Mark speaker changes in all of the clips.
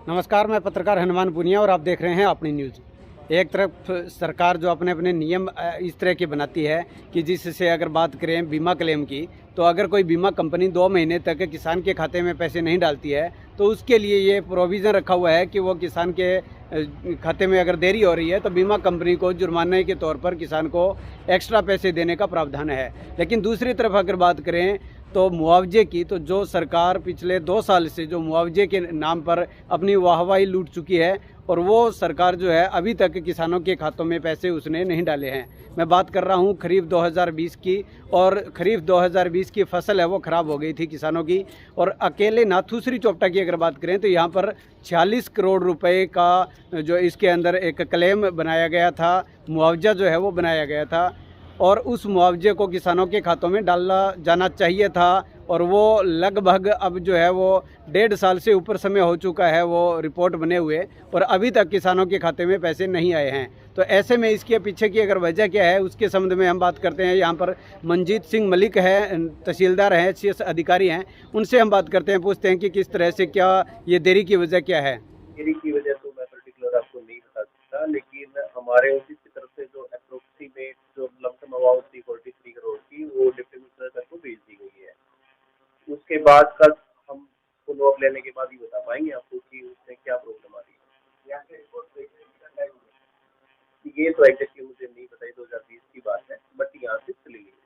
Speaker 1: नमस्कार, मैं पत्रकार हनुमान पुनिया और आप देख रहे हैं अपनी न्यूज़। एक तरफ सरकार जो अपने अपने नियम इस तरह के बनाती है कि जिससे अगर बात करें बीमा क्लेम की, तो अगर कोई बीमा कंपनी 2 महीने तक किसान के खाते में पैसे नहीं डालती है तो उसके लिए ये प्रोविज़न रखा हुआ है कि वो किसान के खाते में अगर देरी हो रही है तो बीमा कंपनी को जुर्माने के तौर पर किसान को एक्स्ट्रा पैसे देने का प्रावधान है। लेकिन दूसरी तरफ अगर बात करें तो मुआवजे की, तो जो सरकार पिछले 2 साल से जो मुआवजे के नाम पर अपनी वाहवाही लूट चुकी है और वो सरकार जो है अभी तक किसानों के खातों में पैसे उसने नहीं डाले हैं। मैं बात कर रहा हूँ खरीफ 2020 की, और खरीफ 2020 की फसल है वो ख़राब हो गई थी किसानों की। और अकेले नाथूश्री चोपटा की अगर बात करें तो यहाँ पर 46 करोड़ रुपए का जो इसके अंदर एक क्लेम बनाया गया था, मुआवजा जो है वो बनाया गया था, और उस मुआवजे को किसानों के खातों में डाला जाना चाहिए था। और वो लगभग अब जो है वो 1.5 साल से ऊपर समय हो चुका है वो रिपोर्ट बने हुए, और अभी तक किसानों के खाते में पैसे नहीं आए हैं। तो ऐसे में इसके पीछे की अगर वजह क्या है उसके संबंध में हम बात करते हैं। यहाँ पर मंजीत सिंह मलिक है, तहसीलदार हैं, CS अधिकारी हैं, उनसे हम बात करते हैं, पूछते हैं कि किस तरह से क्या ये देरी की वजह क्या है।
Speaker 2: देरी की वजह तो मैं पर्टिकुलर आपको नहीं बता सकता, लेकिन हमारे ऑफिस की तरफ से जो अप्रोक्सीमेट जो लमसम अमाउंट थी 43 करोड़ की, वो डिप्टी कमिश्नर सर को भेज दी गई है। उसके बाद का हम फॉलो अप लेने के बाद ही बता पाएंगे आपको कि उसमें क्या प्रॉब्लम आ रही है। यहाँ से रिपोर्ट भेजने का टाइम ये तो एग्जैक्टली मुझे नहीं पता, 2020 की बात है, बट यहाँ से चली गई।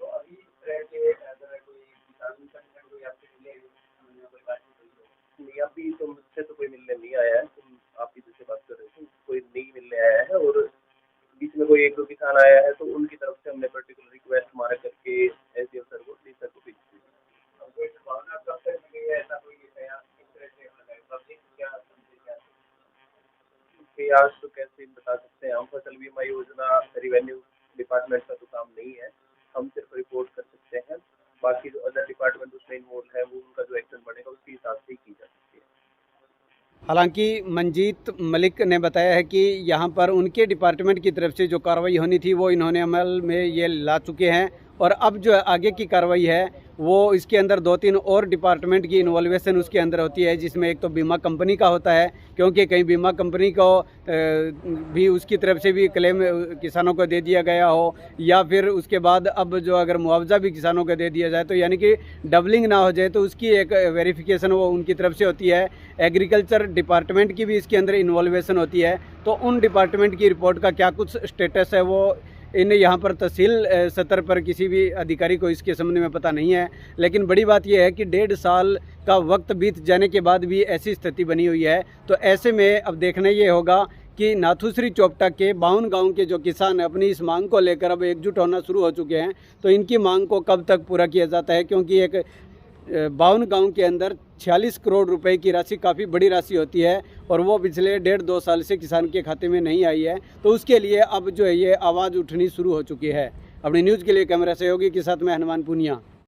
Speaker 2: तो अभी तरह के अगर कोई किसान संगठन कोई आपसे मिले, कोई बातचीत हुई हो? नहीं, अभी तो मुझसे तो कोई मिलने नहीं आया है। तुम आप इधर से बात कर रहे थे, कोई नहीं मिलने आया है। और बीच में कोई 1-2 किसान आया है तो उनकी तरफ से हमने पर्टिकुलर रिक्वेस्ट मार्क करके SDO सर को, डी सर को भेज दी। अब कोई संभावना कब तक मिली है, ऐसा कोई प्रयास किस तरह से होना है, पब्लिक क्या समझे, क्या प्रयास तो कैसे बता सकते हैं हम। फसल बीमा योजना रेवेन्यू डिपार्टमेंट का तो काम नहीं है, हम सिर्फ रिपोर्ट कर सकते हैं। बाकी जो अदर डिपार्टमेंट उसमें इन्वॉल्व है वो उनका जो एक्शन बनेगा उसके हिसाब से ही की जा सकती है।
Speaker 1: हालांकि मंजीत मलिक ने बताया है कि यहाँ पर उनके डिपार्टमेंट की तरफ से जो कार्रवाई होनी थी वो इन्होंने अमल में ये ला चुके हैं, और अब जो आगे की कार्रवाई है वो इसके अंदर 2-3 और डिपार्टमेंट की इन्वॉल्वेशन उसके अंदर होती है, जिसमें एक तो बीमा कंपनी का होता है, क्योंकि कहीं बीमा कंपनी को भी उसकी तरफ से भी क्लेम किसानों को दे दिया गया हो, या फिर उसके बाद अब जो अगर मुआवजा भी किसानों को दे दिया जाए तो यानी कि डबलिंग ना हो जाए, तो उसकी एक वेरिफिकेशन वो उनकी तरफ से होती है। एग्रीकल्चर डिपार्टमेंट की भी इसके अंदर इन्वॉल्वेशन होती है। तो उन डिपार्टमेंट की रिपोर्ट का क्या कुछ स्टेटस है वो इन यहाँ पर तहसील स्तर पर किसी भी अधिकारी को इसके संबंध में पता नहीं है। लेकिन बड़ी बात यह है कि 1.5 साल का वक्त बीत जाने के बाद भी ऐसी स्थिति बनी हुई है। तो ऐसे में अब देखना ये होगा कि नाथूश्री चोपटा के 52 गाँव के जो किसान अपनी इस मांग को लेकर अब एकजुट होना शुरू हो चुके हैं, तो इनकी मांग को कब तक पूरा किया जाता है, क्योंकि एक 52 गाँव के अंदर 46 करोड़ रुपए की राशि काफ़ी बड़ी राशि होती है, और वो पिछले 1.5-2 साल से किसान के खाते में नहीं आई है। तो उसके लिए अब जो है ये आवाज़ उठनी शुरू हो चुकी है। अपनी न्यूज़ के लिए कैमरा सहयोगी के साथ मैं हनुमान पुनिया।